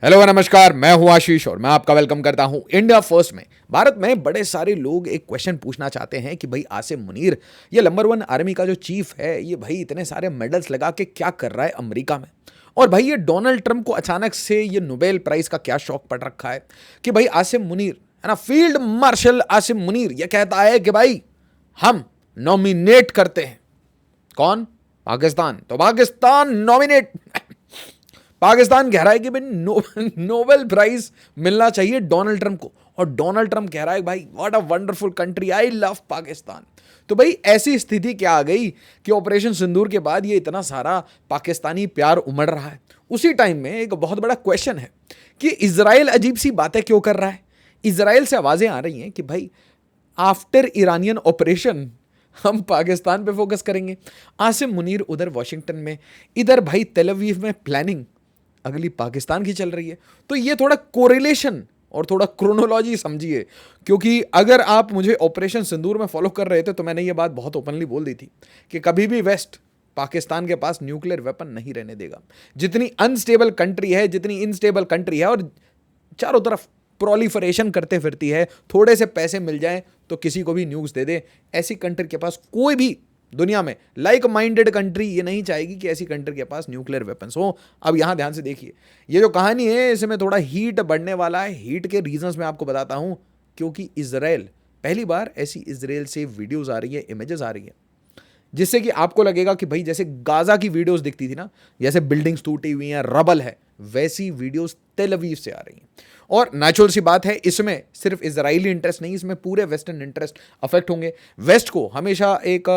Hello नमस्कार, मैं हूं आशीष और मैं आपका वेलकम करता हूं इंडिया फर्स्ट में। भारत में बड़े सारे लोग एक क्वेश्चन पूछना चाहते हैं कि भाई आसिम मुनीर ये नंबर 1 आर्मी का जो चीफ है, ये भाई इतने सारे मेडल्स लगा के क्या कर रहा है अमेरिका में। और भाई ये डोनाल्ड ट्रंप को अचानक से ये नोबेल प्राइज का क्या शौक पड़ रखा है कि भाई आसिम मुनीर है ना, फील्ड मार्शल आसिम मुनीर ये कहता है कि भाई हम नॉमिनेट करते हैं। कौन? पाकिस्तान। तो पाकिस्तान नॉमिनेट पाकिस्तान कह रहा है कि भाई नोबेल प्राइज मिलना चाहिए डोनाल्ड ट्रंप को। और डोनाल्ड ट्रंप कह रहा है भाई what a wonderful country, I love Pakistan. तो भाई ऐसी स्थिति क्या आ गई कि ऑपरेशन सिंदूर के बाद ये इतना सारा पाकिस्तानी प्यार उमड़ रहा है। उसी टाइम में एक बहुत बड़ा क्वेश्चन है कि इजराइल अजीब सी बातें क्यों कर रहा है। इजराइल से आवाजें आ रही हैं कि भाई आफ्टर ईरानियन ऑपरेशन हम पाकिस्तान पे फोकस करेंगे। आसिम मुनीर उधर वॉशिंगटन में, इधर भाई तेल अवीव में प्लानिंग अगली पाकिस्तान की चल रही है। तो ये थोड़ा कोरिलेशन और थोड़ा क्रोनोलॉजी समझिए, क्योंकि अगर आप मुझे ऑपरेशन सिंदूर में फॉलो कर रहे थे तो मैंने ये बात बहुत ओपनली बोल दी थी कि कभी भी वेस्ट पाकिस्तान के पास न्यूक्लियर वेपन नहीं रहने देगा। जितनी अनस्टेबल कंट्री है, जितनी इनस्टेबल कंट्री है और चारों तरफ प्रोलिफरेशन करते फिरती है, थोड़े से पैसे मिल जाएं तो किसी को भी न्यूज़ दे दे, ऐसी कंट्री के पास कोई भी दुनिया में लाइक माइंडेड कंट्री ये नहीं चाहेगी कि ऐसी कंट्री के पास न्यूक्लियर वेपन्स हो। अब यहां ध्यान से देखिए, ये जो कहानी है इसमें थोड़ा हीट बढ़ने वाला है। हीट के रीजंस मैं आपको बताता हूं, क्योंकि इजराइल पहली बार ऐसी इजराइल से वीडियोस आ रही है, इमेजेस आ रही है, जिससे कि आपको लगेगा कि भाई जैसे गाजा की वीडियोस दिखती थी ना, जैसे बिल्डिंग्स टूटी हुई हैं, रबल है, वैसी वीडियोस तेल अवीव से आ रही हैं। और नेचुरल सी बात है, इसमें सिर्फ इजरायली इंटरेस्ट नहीं, इसमें पूरे वेस्टर्न इंटरेस्ट अफेक्ट होंगे। वेस्ट को हमेशा एक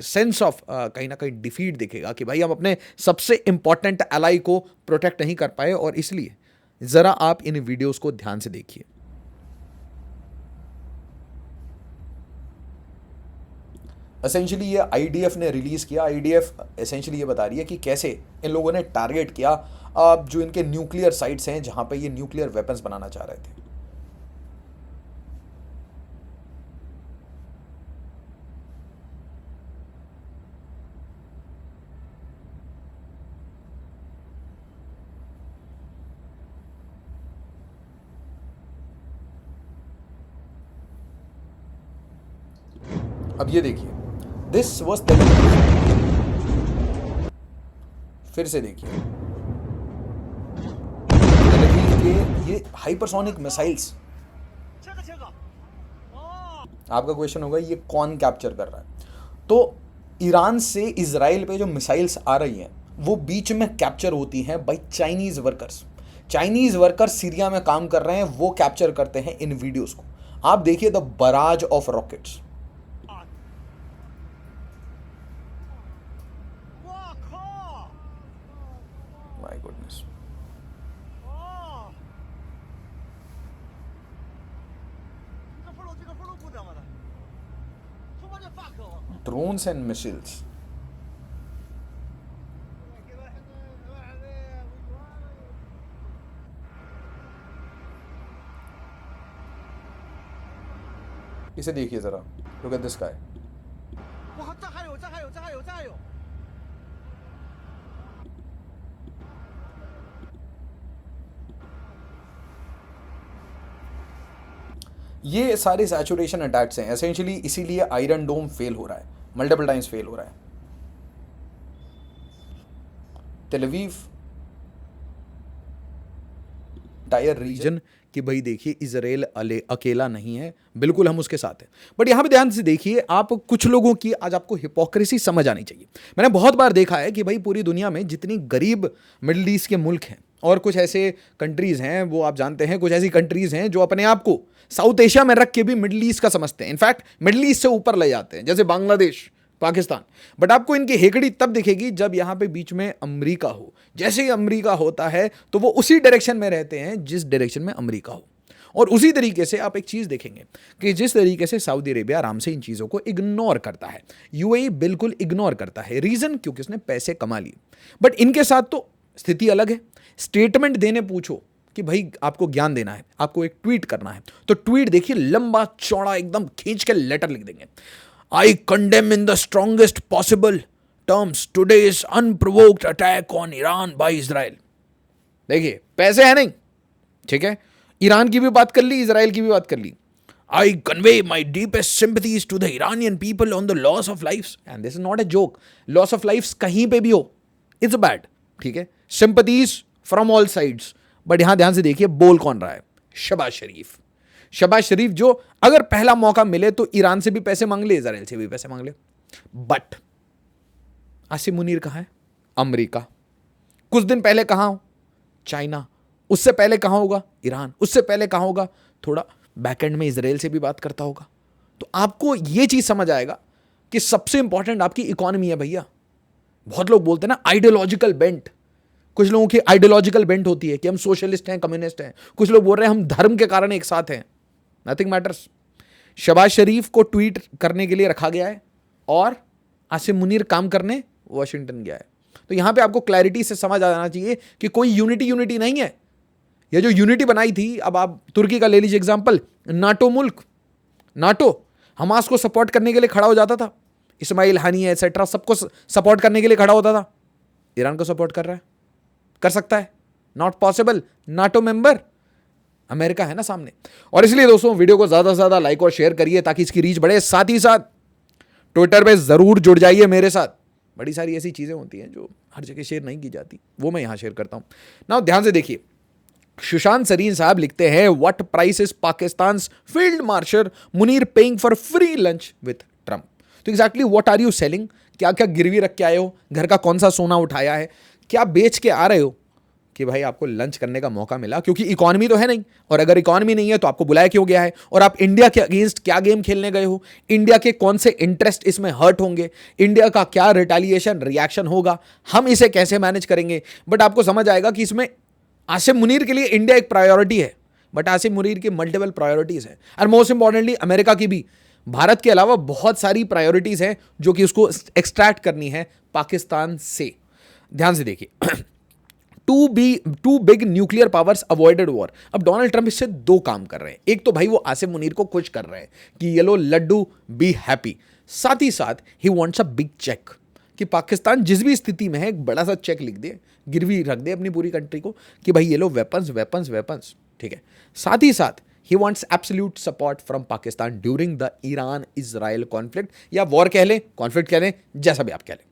सेंस ऑफ कहीं ना कहीं डिफीट दिखेगा कि भाई हम अपने सबसे इंपॉर्टेंट एलाई को प्रोटेक्ट नहीं कर पाए। और इसलिए ज़रा आप इन वीडियोस को ध्यान से देखिए। एसेंशियली ये आईडीएफ ने रिलीज़ किया। आईडीएफ एसेंशियली ये बता रही है कि कैसे इन लोगों ने टारगेट किया जो इनके न्यूक्लियर साइट्स हैं, जहां पे ये न्यूक्लियर वेपन्स बनाना चाह रहे थे। अब ये देखिए, दिस वॉज फिर से देखिए के ये हाइपरसोनिक मिसाइल्स। आपका क्वेश्चन होगा ये कौन कैप्चर कर रहा है? तो ईरान से इजराइल पे जो मिसाइल्स आ रही हैं वो बीच में कैप्चर होती हैं by Chinese workers. Chinese workers Syria में काम कर रहे हैं, वो कैप्चर करते हैं इन वीडियोस को। आप देखिए the barrage of rockets. My goodness, drones and missiles। इसे देखिए जरा, लुक एट दिस गाय। ये सारे सैचुरेशन अटैक्स हैं एसेंशियली, इसीलिए आयरन डोम फेल हो रहा है, मल्टीपल टाइम्स फेल हो रहा है। तेल अवीव टायर रीजन कि भाई देखिए इजराइल अकेला नहीं है, बिल्कुल हम उसके साथ हैं। बट यहां पे ध्यान से देखिए, आप कुछ लोगों की आज आपको हिपोक्रेसी समझ आनी चाहिए। मैंने बहुत बार देखा है कि भाई पूरी दुनिया में जितनी गरीब मिडिल ईस्ट के मुल्क हैं और कुछ ऐसे कंट्रीज हैं, वो आप जानते हैं कुछ ऐसी कंट्रीज हैं जो अपने आप को साउथ एशिया में रख के भी मिडिल ईस्ट का समझते हैं, इनफैक्ट मिडिल ईस्ट से ऊपर ले जाते हैं, जैसे बांग्लादेश, पाकिस्तान। बट आपको इनकी हेकड़ी तब दिखेगी जब यहां पे बीच में अमेरिका हो। जैसे ही अमेरिका होता है तो वो उसी डायरेक्शन में रहते हैं जिस डायरेक्शन में अमेरिका हो। और उसी तरीके से आप एक चीज देखेंगे कि जिस तरीके से सऊदी अरेबिया आराम से इन चीजों को इग्नोर करता है, यूएई बिल्कुल इग्नोर करता है। रीजन? क्योंकि उसने पैसे कमा लिए। बट इनके साथ तो स्थिति अलग है। स्टेटमेंट देने पूछो कि भाई आपको ज्ञान देना है, आपको एक ट्वीट करना है, तो ट्वीट देखिए लंबा चौड़ा एकदम खींच के लेटर लिख देंगे। I condemn in the strongest possible terms today's unprovoked attack on Iran by Israel. देखिए पैसे है नहीं, ठीक है, ईरान की भी बात कर ली, इजराइल की भी बात कर ली। I convey my deepest sympathies to the Iranian people on the loss of life, and this is not a joke. Loss of life कहीं पे भी हो, इट्स बैड, ठीक है, sympathies from all sides. But यहां ध्यान से देखिए बोल कौन रहा है, शहबाज शरीफ। शहबाज शरीफ जो अगर पहला मौका मिले तो ईरान से भी पैसे मांग ले, इजराइल से भी पैसे मांग ले। बट आसिम मुनीर कहां है, अमेरिका। कुछ दिन पहले कहां हो, चाइना। उससे पहले कहां होगा, ईरान। उससे पहले कहां होगा, थोड़ा बैकएंड में इजराइल से भी बात करता होगा। तो आपको यह चीज समझ आएगा कि सबसे इंपॉर्टेंट आपकी इकोनॉमी है भैया। बहुत लोग बोलते हैं ना आइडियोलॉजिकल बेंट, कुछ लोगों की आइडियोलॉजिकल बेंट होती है कि हम सोशलिस्ट हैं, कम्युनिस्ट हैं। कुछ लोग बोल रहे हैं हम धर्म के कारण एक साथ हैं। Nothing matters. शहबाज शरीफ को ट्वीट करने के लिए रखा गया है और आसिम मुनीर काम करने वॉशिंगटन गया है। तो यहां पे आपको क्लैरिटी से समझ आ जाना चाहिए कि कोई यूनिटी नहीं है। ये जो यूनिटी बनाई थी, अब आप तुर्की का ले लीजिए एग्जांपल, नाटो मुल्क, नाटो हमास को सपोर्ट करने के लिए खड़ा हो जाता था, इस्माइल हानिया एटसेट्रा सबको सपोर्ट करने के लिए खड़ा होता था। ईरान को सपोर्ट कर रहा है, कर सकता है? Not possible. NATO member America है ना सामने। और इसलिए दोस्तों वीडियो को ज्यादा से ज्यादा लाइक और शेयर करिए ताकि इसकी रीच बढ़े। साथ ही साथ ट्विटर पे जरूर जुड़ जाइए मेरे साथ। बड़ी सारी ऐसी चीजें होती हैं जो हर जगह शेयर नहीं की जाती, वो मैं यहां शेयर करता हूं ना। ध्यान से देखिए, सुशांत सरीन साहब लिखते हैं, what price is Pakistan field marshal Munir paying for free lunch with Trump. तो exactly what are you selling, क्या क्या गिरवी रख के आए हो, घर का कौन सा सोना उठाया है, क्या बेच के आ रहे हो कि भाई आपको लंच करने का मौका मिला? क्योंकि इकोनॉमी तो है नहीं, और अगर इकोनॉमी नहीं है तो आपको बुलाया क्यों गया है? और आप इंडिया के अगेंस्ट क्या गेम खेलने गए हो? इंडिया के कौन से इंटरेस्ट इसमें हर्ट होंगे? इंडिया का क्या रिटेलिएशन रिएक्शन होगा? हम इसे कैसे मैनेज करेंगे? बट आपको समझ आएगा कि इसमें आसिम मुनीर के लिए इंडिया एक प्रायोरिटी है, बट आसिम मुनीर की मल्टीपल प्रायोरिटीज है। और मोस्ट इंपॉर्टेंटली अमेरिका की भी, भारत के अलावा बहुत सारी प्रायोरिटीज हैं जो कि उसको एक्सट्रैक्ट करनी है पाकिस्तान से। ध्यान से देखिए, two big nuclear powers avoided war. अब डोनाल्ड ट्रंप इससे दो काम कर रहे हैं। एक तो भाई वो आसिम मुनीर को खुश कर रहे हैं कि ये लो लड्डू, बी हैप्पी। साथ ही साथ ही वांट्स अ बिग चेक कि पाकिस्तान जिस भी स्थिति में है एक बड़ा सा चेक लिख दे, गिरवी रख दे अपनी पूरी कंट्री को कि भाई ये लो वेपन्स वेपन्स वेपन्स, ठीक है। साथ ही साथ ही wants absolute support from Pakistan during the Iran Israel conflict, या वॉर कह लें, कॉन्फ्लिक्ट कह लें, जैसा भी आप कह लें।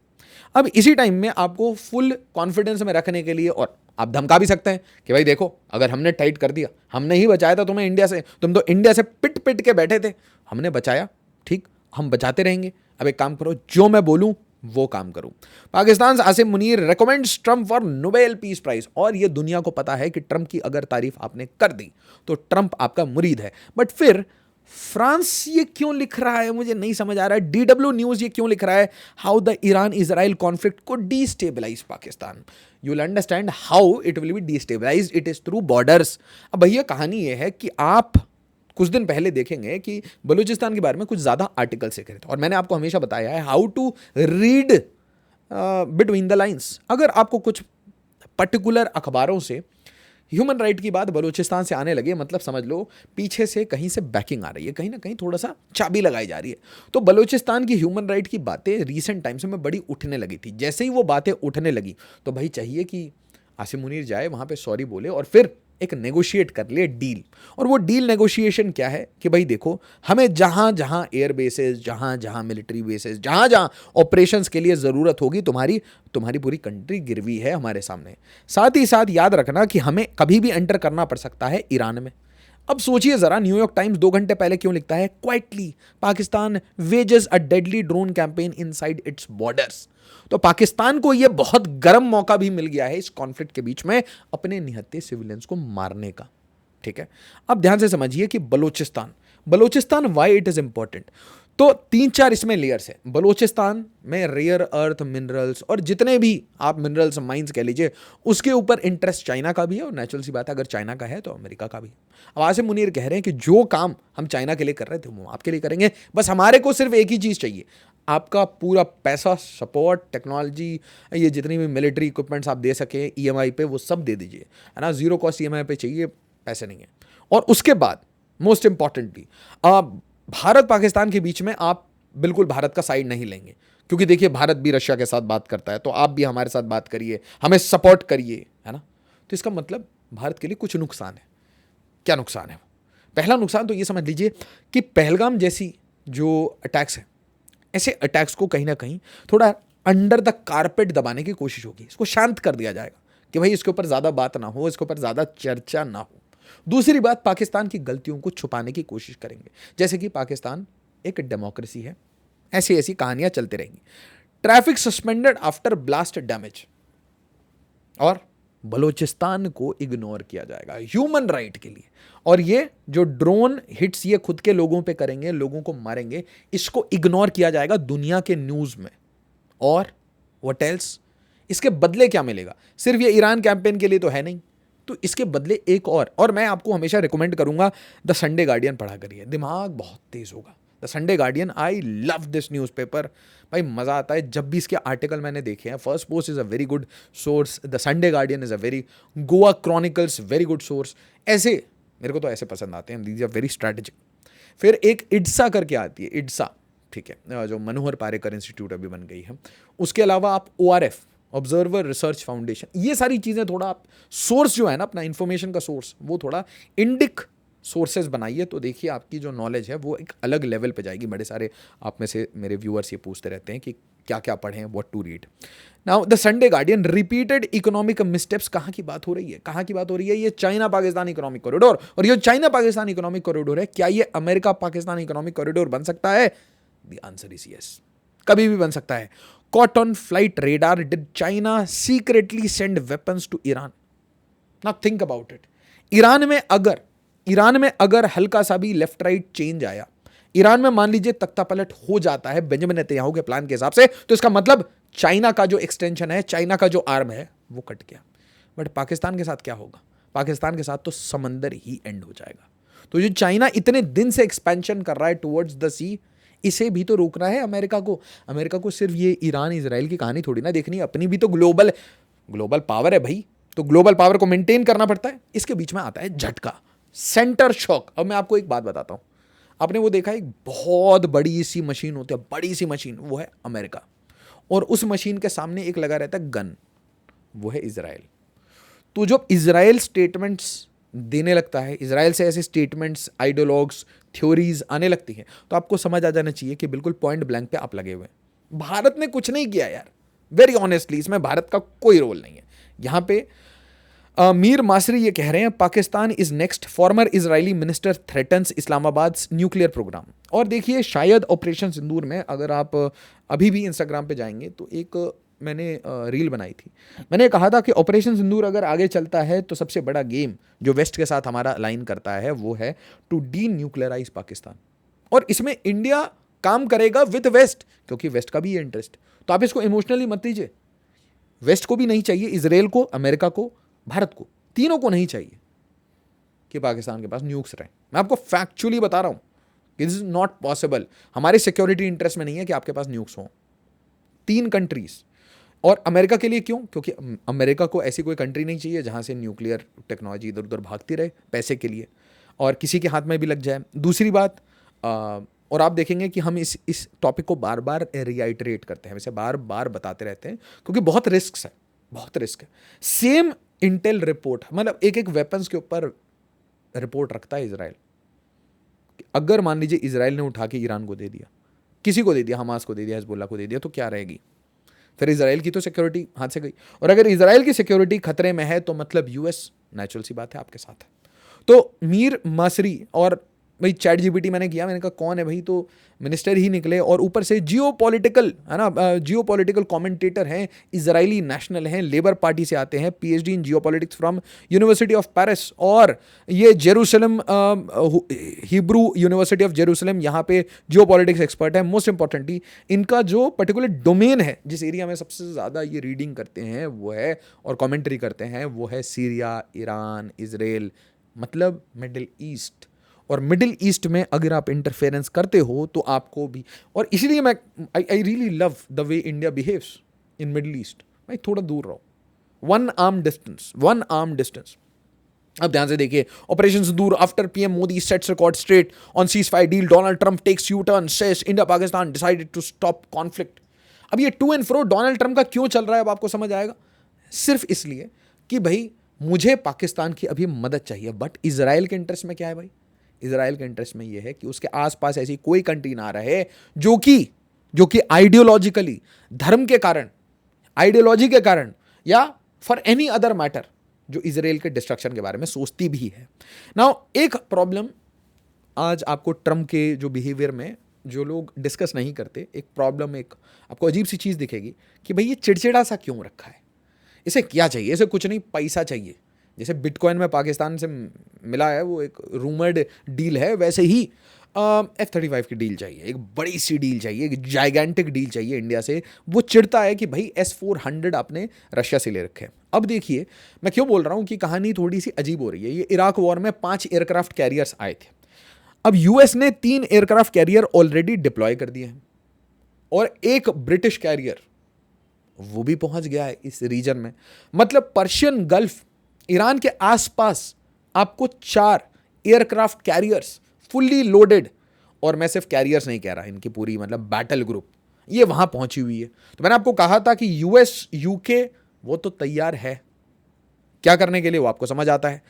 अब इसी टाइम में आपको फुल कॉन्फिडेंस में रखने के लिए, और आप धमका भी सकते हैं कि भाई देखो अगर हमने टाइट कर दिया, हमने ही बचाया था तुम्हें इंडिया से, तुम तो इंडिया से पिट पिट के बैठे थे, हमने बचाया, ठीक, हम बचाते रहेंगे। अब एक काम करो, जो मैं बोलूं वो काम करूं। Pakistan Asim Munir recommends Trump for Nobel peace prize. और ये दुनिया को पता है कि ट्रंप की अगर तारीफ आपने कर दी तो ट्रंप आपका मुरीद है। बट फिर फ्रांस ये क्यों लिख रहा है, मुझे नहीं समझ आ रहा है। डीडब्ल्यू न्यूज ये क्यों लिख रहा है, how the Iran Israel conflict को destabilize Pakistan. You will understand how it will be destabilize, it is through borders. अब भैया कहानी ये है कि आप कुछ दिन पहले देखेंगे कि बलूचिस्तान के बारे में कुछ ज़्यादा आर्टिकल लिखे थे, और मैंने आपको हमेशा बताया है how to read between the lines. अगर आपको कुछ पर्टिकुलर अखबारों से ह्यूमन राइट की बात बलूचिस्तान से आने लगे, मतलब समझ लो पीछे से कहीं से बैकिंग आ रही है, कहीं ना कहीं थोड़ा सा चाबी लगाई जा रही है। तो बलूचिस्तान की ह्यूमन राइट की बातें रीसेंट टाइम्स में बड़ी उठने लगी थी। जैसे ही वो बातें उठने लगी तो भाई चाहिए कि आसिम मुनीर जाए वहाँ पे, सॉरी बोले, और फिर एक नेगोशिएट कर ले डील। और वो डील नेगोशिएशन क्या है कि भाई देखो, हमें जहाँ जहाँ एयर बेसेस, जहाँ जहाँ मिलिट्री बेसेस, जहाँ जहाँ ऑपरेशंस के लिए ज़रूरत होगी, तुम्हारी पूरी कंट्री गिरवी है हमारे सामने। साथ ही साथ याद रखना कि हमें कभी भी एंटर करना पड़ सकता है ईरान में। अब सोचिए जरा, न्यूयॉर्क टाइम्स 2 घंटे पहले क्यों लिखता है, quietly Pakistan wages a deadly drone campaign inside it's borders. तो पाकिस्तान को यह बहुत गर्म मौका भी मिल गया है इस कॉन्फ्लिक्ट के बीच में अपने निहत्थे सिविलियंस को मारने का, ठीक है। अब ध्यान से समझिए कि Balochistan why it is important. तो 3-4 इसमें लेयर्स है। बलूचिस्तान में रेयर अर्थ मिनरल्स और जितने भी आप मिनरल्स माइंस कह लीजिए, उसके ऊपर इंटरेस्ट चाइना का भी है, और नेचुरल सी बात है अगर चाइना का है तो अमेरिका का भी। अब आसिम मुनीर कह रहे हैं कि जो काम हम चाइना के लिए कर रहे थे वो आपके लिए करेंगे, बस हमारे को सिर्फ एक ही चीज़ चाहिए, आपका पूरा पैसा, सपोर्ट, टेक्नोलॉजी, ये जितनी भी मिलिट्री इक्विपमेंट्स आप दे सके EMI पे, वो सब दे दीजिए, है ना। जीरो कॉस्ट EMI पे चाहिए, पैसे नहीं है। और उसके बाद मोस्ट इंपॉर्टेंटली भारत पाकिस्तान के बीच में आप बिल्कुल भारत का साइड नहीं लेंगे, क्योंकि देखिए भारत भी रशिया के साथ बात करता है, तो आप भी हमारे साथ बात करिए, हमें सपोर्ट करिए, है ना। तो इसका मतलब भारत के लिए कुछ नुकसान है। क्या नुकसान है? पहला नुकसान तो ये समझ लीजिए कि पहलगाम जैसी जो अटैक्स है, ऐसे अटैक्स को कहीं ना कहीं थोड़ा अंडर द कारपेट दबाने की कोशिश होगी, इसको शांत कर दिया जाएगा कि भाई इसके ऊपर ज़्यादा बात ना हो, इसके ऊपर ज़्यादा चर्चा ना हो। दूसरी बात, पाकिस्तान की गलतियों को छुपाने की कोशिश करेंगे, जैसे कि पाकिस्तान एक डेमोक्रेसी है, ऐसी ऐसी कहानियां चलती रहेंगी। Traffic suspended after blast damage, और बलूचिस्तान को इग्नोर किया जाएगा ह्यूमन राइट के लिए। और ये जो ड्रोन हिट्स ये खुद के लोगों पे करेंगे, लोगों को मारेंगे, इसको इग्नोर किया जाएगा दुनिया के न्यूज में। और व्हाट एल्स, इसके बदले क्या मिलेगा? सिर्फ ये ईरान कैंपेन के लिए तो है नहीं, तो इसके बदले एक और मैं आपको हमेशा रिकमेंड करूंगा, द संडे गार्डियन पढ़ा करिए, दिमाग बहुत तेज होगा। The Sunday guardian, I love this newspaper भाई, मज़ा आता है जब भी इसके आर्टिकल मैंने देखे हैं। First post is a very good source, the Sunday guardian is a very, Goa chronicles very good source. ऐसे मेरे को तो ऐसे पसंद आते हैं, दीज आर वेरी स्ट्रैटेजिक। फिर एक इड्सा करके आती है, इड्सा, ठीक है, जो मनोहर पारेकर इंस्टीट्यूट अभी बन गई है। उसके अलावा आप ORF, ऑब्जर्वर रिसर्च फाउंडेशन, ये सारी चीज़ें थोड़ा आप सोर्स जो है ना अपना इन्फॉर्मेशन का सोर्स, वो थोड़ा इंडिक सोर्सेज बनाइए, तो देखिए आपकी जो नॉलेज है वो एक अलग लेवल पे जाएगी। बड़े सारे आप में से मेरे व्यूअर्स ये पूछते रहते हैं कि क्या क्या पढ़ें, what to read. Now the Sunday Guardian, repeated economic missteps, कहाँ की बात हो रही है? कहाँ की बात हो रही है? ये चाइना पाकिस्तान इकोनॉमिक कॉरिडोर। और ये चाइना पाकिस्तान इकोनॉमिक कॉरिडोर है, क्या ये अमेरिका पाकिस्तान इकोनॉमिक कॉरिडोर बन सकता है? द आंसर इज यस, कभी भी बन सकता है। Caught on flight radar, did China secretly send weapons to Iran? Now think about it. Iran में अगर हल्का सा भी लेफ्ट राइट चेंज आया, ईरान में मान लीजिए तख्ता पलट हो जाता है बेंजामिन नेतन्याहू के प्लान के हिसाब से, तो इसका मतलब चाइना का जो एक्सटेंशन है, चाइना का जो आर्म है, वो कट गया। बट पाकिस्तान के साथ क्या होगा? पाकिस्तान के साथ तो समंदर ही एंड हो जाएगा। तो जो चाइना इतने दिन से एक्सपेंशन कर रहा है टुवर्ड्स द सी, इसे भी तो रोकना है अमेरिका को। अमेरिका को सिर्फ ये ईरान इजराइल की कहानी थोड़ी ना देखनी है, अपनी भी तो ग्लोबल पावर है भाई, तो ग्लोबल पावर को मेंटेन करना पड़ता है। इसके बीच में आता है झटका, सेंटर शॉक। अब मैं आपको एक बात बताता हूं, आपने वो देखा, एक बहुत बड़ी सी मशीन होती है, बड़ी सी मशीन, वो है अमेरिका, और उस मशीन के सामने एक लगा रहता है गन, वो है इजराइल। तो जब इजराइल स्टेटमेंट्स देने लगता है, इजराइल से ऐसे स्टेटमेंट्स, आइडियोलॉग्स, थ्योरीज आने लगती हैं, तो आपको समझ आ जाना चाहिए कि बिल्कुल पॉइंट ब्लैंक पे आप लगे हुए हैं। भारत ने कुछ नहीं किया यार, वेरी ऑनेस्टली, इसमें भारत का कोई रोल नहीं है। यहां पे मीर मासरी ये कह रहे हैं, Pakistan is next, former Israeli minister threatens Islamabad nuclear program. और देखिए, शायद ऑपरेशन सिंदूर में, अगर आप अभी भी इंस्टाग्राम पे जाएंगे तो एक मैंने रील बनाई थी, मैंने कहा था कि ऑपरेशन सिंदूर अगर आगे चलता है तो सबसे बड़ा गेम जो वेस्ट के साथ हमारा अलाइन करता है वो है टू डी न्यूक्लियराइज पाकिस्तान। और इसमें इंडिया काम करेगा विद वेस्ट, क्योंकि वेस्ट का भी ये इंटरेस्ट। तो आप इसको इमोशनली मत लीजिए, वेस्ट को भी नहीं चाहिए, इजराइल को, अमेरिका को, भारत को, तीनों को नहीं चाहिए कि पाकिस्तान के पास न्यूक्स रहे। मैं आपको फैक्चुअली बता रहा हूं कि दिस इज नॉट पॉसिबल। हमारे सिक्योरिटी इंटरेस्ट में नहीं है कि आपके पास न्यूक्स हों। 3 कंट्रीज। और अमेरिका के लिए क्यों? क्योंकि अमेरिका को ऐसी कोई कंट्री नहीं चाहिए जहां से न्यूक्लियर टेक्नोलॉजी इधर उधर भागती रहे पैसे के लिए, और किसी के हाथ में भी लग जाए। दूसरी बात, और आप देखेंगे कि हम इस टॉपिक को बार बार रिआइटरेट करते हैं, वैसे बार बार बताते रहते हैं, क्योंकि बहुत रिस्क है, बहुत रिस्क है। सेम इंटेल रिपोर्ट, मतलब एक एक वेपन्स के ऊपर रिपोर्ट रखता है इजराइल। अगर मान लीजिए इजराइल ने उठा के ईरान को दे दिया, किसी को दे दिया, हमास को दे दिया, हिजबुल्लाह को दे दिया, तो क्या रहेगी? फिर इजराइल की तो सिक्योरिटी हाथ से गई। और अगर इजराइल की सिक्योरिटी खतरे में है तो मतलब यूएस नेचुरल सी बात है आपके साथ है। तो मीर मासरी, और भाई चैट जीपीटी मैंने किया, मैंने कहा कौन है भाई, तो मिनिस्टर ही निकले, और ऊपर से जियो पॉलिटिकल है ना, जियो पॉलिटिकल कॉमेंटेटर हैं, इजरायली नेशनल हैं, लेबर पार्टी से आते हैं, PhD in Jio politics from university of Paris, और ये Jerusalem, Hebrew university of Jerusalem, यहाँ पे जियो पॉलिटिक्स एक्सपर्ट है। मोस्ट इंपॉर्टेंटली इनका जो पर्टिकुलर डोमेन है, जिस एरिया में सबसे ज़्यादा ये रीडिंग करते हैं वो है, और कॉमेंट्री करते हैं, वो है सीरिया, ईरान, इजराइल, मतलब मिडिल ईस्ट। और मिडिल ईस्ट में अगर आप इंटरफेरेंस करते हो तो आपको भी, और इसलिए मैं I really love the way India behaves in middle east. भाई थोड़ा दूर रहो, वन आर्म डिस्टेंस। अब ध्यान से देखिए, operation Sindoor after PM Modi sets record straight on ceasefire deal, Donald Trump takes U turn, says India Pakistan decided to stop conflict. अब ये to and fro Donald Trump का क्यों चल रहा है, अब आपको समझ आएगा। सिर्फ इसलिए कि भाई मुझे पाकिस्तान की अभी मदद चाहिए, बट इजराइल के इंटरेस्ट में क्या है भाई? इजराइल के इंटरेस्ट में यह है कि उसके आसपास ऐसी कोई कंट्री ना रहे जो कि आइडियोलॉजिकली, धर्म के कारण, आइडियोलॉजी के कारण, या फॉर एनी अदर मैटर, जो इजराइल के डिस्ट्रक्शन के बारे में सोचती भी है। नाउ एक प्रॉब्लम आज आपको ट्रम्प के जो बिहेवियर में जो लोग डिस्कस नहीं करते, एक प्रॉब्लम, एक आपको अजीब सी चीज़ दिखेगी कि भाई ये चिड़चिड़ा सा क्यों रखा है, इसे क्या चाहिए? इसे कुछ नहीं, पैसा चाहिए। जैसे बिटकॉइन में पाकिस्तान से मिला है, वो एक रूमर्ड डील है, वैसे ही F-35 की डील चाहिए, एक बड़ी सी डील चाहिए, एक जाइगेंटिक डील चाहिए इंडिया से। वो चिढ़ता है कि भाई S-400 आपने रशिया से ले रखे हैं। अब देखिए मैं क्यों बोल रहा हूँ कि कहानी थोड़ी सी अजीब हो रही है। ये इराक वॉर में 5 एयरक्राफ्ट कैरियर्स आए थे। अब यूएस ने 3 एयरक्राफ्ट कैरियर ऑलरेडी डिप्लॉय कर दिए हैं, और एक ब्रिटिश कैरियर वो भी पहुंच गया है इस रीजन में। मतलब पर्शियन गल्फ, ईरान के आसपास आपको 4 एयरक्राफ्ट कैरियर्स फुल्ली लोडेड, और मैं सिर्फ कैरियर्स नहीं कह रहा, इनकी पूरी मतलब बैटल ग्रुप ये वहां पहुंची हुई है। तो मैंने आपको कहा था कि यूएस यूके वो तो तैयार है, क्या करने के लिए वो आपको समझ आता है।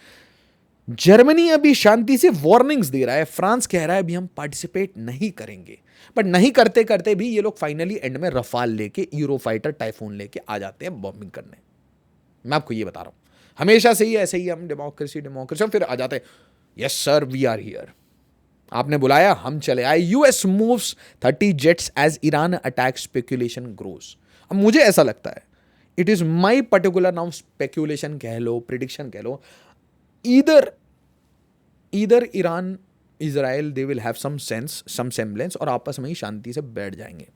जर्मनी अभी शांति से वार्निंग्स दे रहा है, फ्रांस कह रहा है अभी हम पार्टिसिपेट नहीं करेंगे, बट नहीं करते करते भी ये लोग फाइनली एंड में रफाल लेके, यूरोफाइटर, टाइफून लेके आ जाते हैं बॉम्बिंग करने। मैं आपको ये बता रहा हूं, हमेशा से ही ऐसे ही हम डेमोक्रेसी डेमोक्रेसी, फिर आ जाते हैं yes sir we are here, आपने बुलाया हम चले आए। US moves 30 jets as Iran attack, speculation grows. अब मुझे ऐसा लगता है, it is my particular now speculation कह लो, प्रिडिक्शन कह लो, either Iran Israel they will have some sense, some semblance, और आपस में ही शांति से बैठ जाएंगे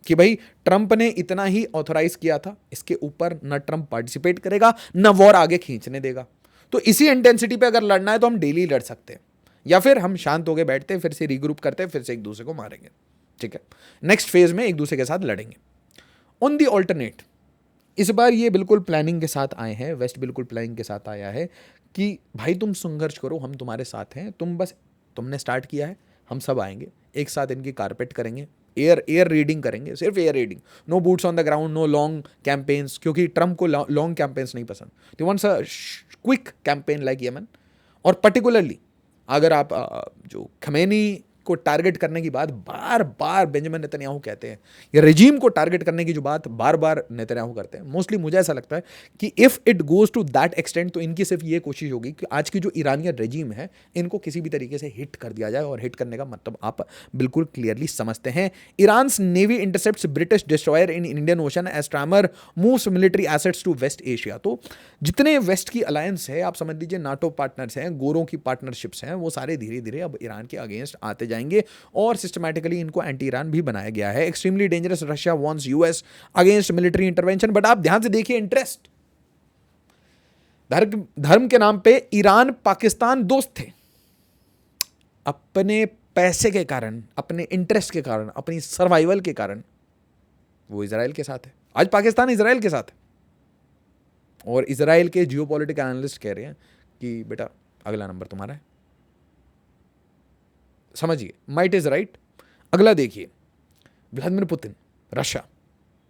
कि भाई ट्रंप ने इतना ही ऑथराइज किया था, इसके ऊपर न ट्रंप पार्टिसिपेट करेगा न वॉर आगे खींचने देगा। तो इसी इंटेंसिटी पे अगर लड़ना है तो हम डेली लड़ सकते हैं, या फिर हम शांत होकर बैठते हैं, फिर से रीग्रुप करते हैं, फिर से एक दूसरे को मारेंगे, ठीक है, नेक्स्ट फेज में एक दूसरे के साथ लड़ेंगे। ऑन दी ऑल्टरनेट, इस बार ये बिल्कुल प्लानिंग के साथ आए हैं, वेस्ट बिल्कुल प्लानिंग के साथ आया है कि भाई तुम संघर्ष करो, हम तुम्हारे साथ हैं, तुमने स्टार्ट किया है, हम सब आएंगे एक साथ, इनकी कारपेट करेंगे, एयर रीडिंग करेंगे, सिर्फ air reading, no boots on the ground, no long campaigns, क्योंकि ट्रंप को लॉन्ग कैंपेन्स नहीं पसंद, they wants a quick campaign like Yemen. और पर्टिकुलरली अगर आप जो खमेनी को टारगेट करने की बात बार बार बेंजामिन नेतन्याहू कहते हैं, या रेजीम को टारगेट करने की जो बात बार बार नेतन्याहू करते हैं, मोस्टली मुझे ऐसा लगता है कि if it goes to that extent, तो इनकी सिर्फ ये कोशिश होगी कि आज की जो ईरानियन रेजीम है इनको किसी भी तरीके से हिट कर दिया जाए, और हिट करने का मतलब आप बिल्कुल क्लियरली समझते हैं। Iran navy intercepts British destroyer in Indian Ocean as Trump moves military assets to West Asia. तो जितने वेस्ट की अलायंस है, आप समझ लीजिए नाटो पार्टनर्स हैं, गोरों की पार्टनरशिप्स हैं, वो सारे धीरे धीरे अब ईरान के अगेंस्ट आते जाएंगे, और सिस्टमैटिकली इनको एंटी ईरान भी बनाया गया है। Extremely dangerous, Russia wants US against military intervention. But आप ध्यान से देखिए, इंटरेस्ट, धर्म के नाम पे ईरान पाकिस्तान दोस्त थे, अपने पैसे के कारण, अपने इंटरेस्ट के कारण, अपनी सर्वाइवल के कारण वो इजराइल के साथ है। आज पाकिस्तान इजराइल के साथ है, और इजराइल के जियोपॉलिटिकल एनालिस्ट कह रहे हैं कि बेटा अगला नंबर तुम्हारा है। समझिए, माइट इज राइट। अगला देखिए, व्लादिमीर पुतिन, रशिया,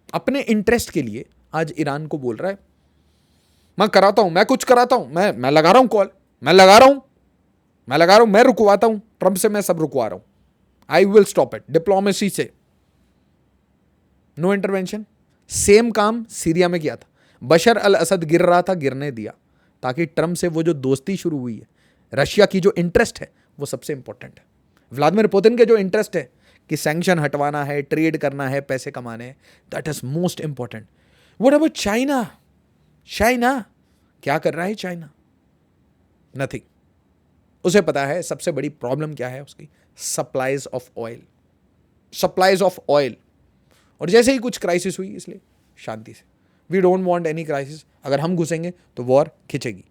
अपने इंटरेस्ट के लिए आज ईरान को बोल रहा है मैं कराता हूं, मैं कुछ कराता हूं, मैं लगा रहा हूं कॉल, मैं लगा रहा हूं, मैं रुकवाता हूं ट्रंप से, मैं सब रुकवा रहा हूं, I will stop it diplomacy से, नो इंटरवेंशन। सेम काम सीरिया में किया था, बशर अल असद गिर रहा था, गिरने दिया, ताकि ट्रंप से वो जो दोस्ती शुरू हुई है, रशिया की जो इंटरेस्ट है वो सबसे इंपॉर्टेंट है। व्लादिमीर पुतिन के जो इंटरेस्ट है कि सैंक्शन हटवाना है, ट्रेड करना है, पैसे कमाने हैं, that is most important. What about China? China क्या कर रहा है? China nothing. उसे पता है सबसे बड़ी प्रॉब्लम क्या है उसकी, supplies of oil, supplies of oil. और जैसे ही कुछ क्राइसिस हुई, इसलिए शांति से, we don't want any crisis, अगर हम घुसेंगे तो वॉर खिंचेगी।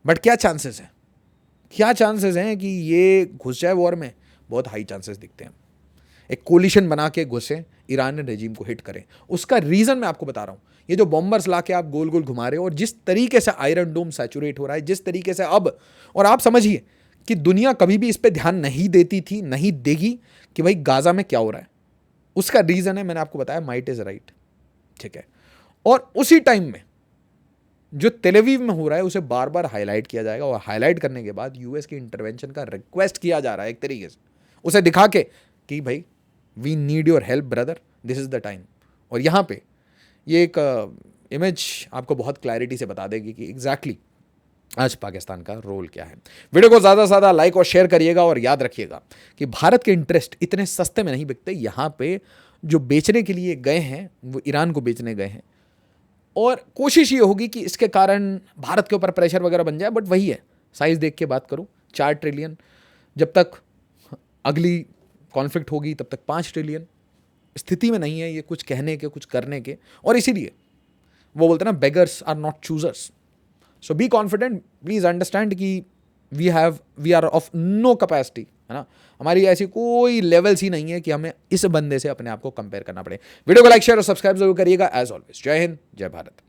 बट क्या चांसेस हैं, क्या चांसेस हैं कि ये घुस जाए वॉर में? बहुत हाई चांसेस दिखते हैं। एक कोलिशन बना के घुसे, ईरान रेजिम को हिट करें। उसका रीजन मैं आपको बता रहा हूं, ये जो बॉम्बर्स लाके आप गोल गोल घुमा रहे हो, और जिस तरीके से आयरन डोम सैचुरेट हो रहा है, जिस तरीके से अब, और आप समझिए कि दुनिया कभी भी इस पे ध्यान नहीं देती थी, नहीं देगी कि भाई गाजा में क्या हो रहा है। उसका रीजन है, मैंने आपको बताया, माइट इज राइट, ठीक है। और उसी टाइम में जो तेलवीव में हो रहा है उसे बार बार हाईलाइट किया जाएगा, और हाईलाइट करने के बाद यूएस के इंटरवेंशन का रिक्वेस्ट किया जा रहा है एक तरीके से, उसे दिखा के कि भाई we need your help brother, this is the time. और यहाँ पे ये एक इमेज आपको बहुत क्लैरिटी से बता देगी कि एग्जैक्टली आज पाकिस्तान का रोल क्या है। वीडियो को ज़्यादा से ज़्यादा लाइक और शेयर करिएगा, और याद रखिएगा कि भारत के इंटरेस्ट इतने सस्ते में नहीं बिकते। यहाँ पे जो बेचने के लिए गए हैं वो ईरान को बेचने गए हैं, और कोशिश ये होगी कि इसके कारण भारत के ऊपर प्रेशर वगैरह बन जाए, बट वही है, साइज़ देख के बात करूँ, 4 ट्रिलियन, जब तक अगली कॉन्फ्लिक्ट होगी तब तक 5 ट्रिलियन। स्थिति में नहीं है ये कुछ कहने के, कुछ करने के, और इसीलिए वो बोलते हैं ना, beggars are not choosers. So be confident, please understand कि we are of no capacity, है ना, हमारी ऐसी कोई लेवल्स ही नहीं है कि हमें इस बंदे से अपने आप को कंपेयर करना पड़े। वीडियो को लाइक शेयर और सब्सक्राइब जरूर करिएगा। एज ऑलवेज, जय हिंद, जय भारत।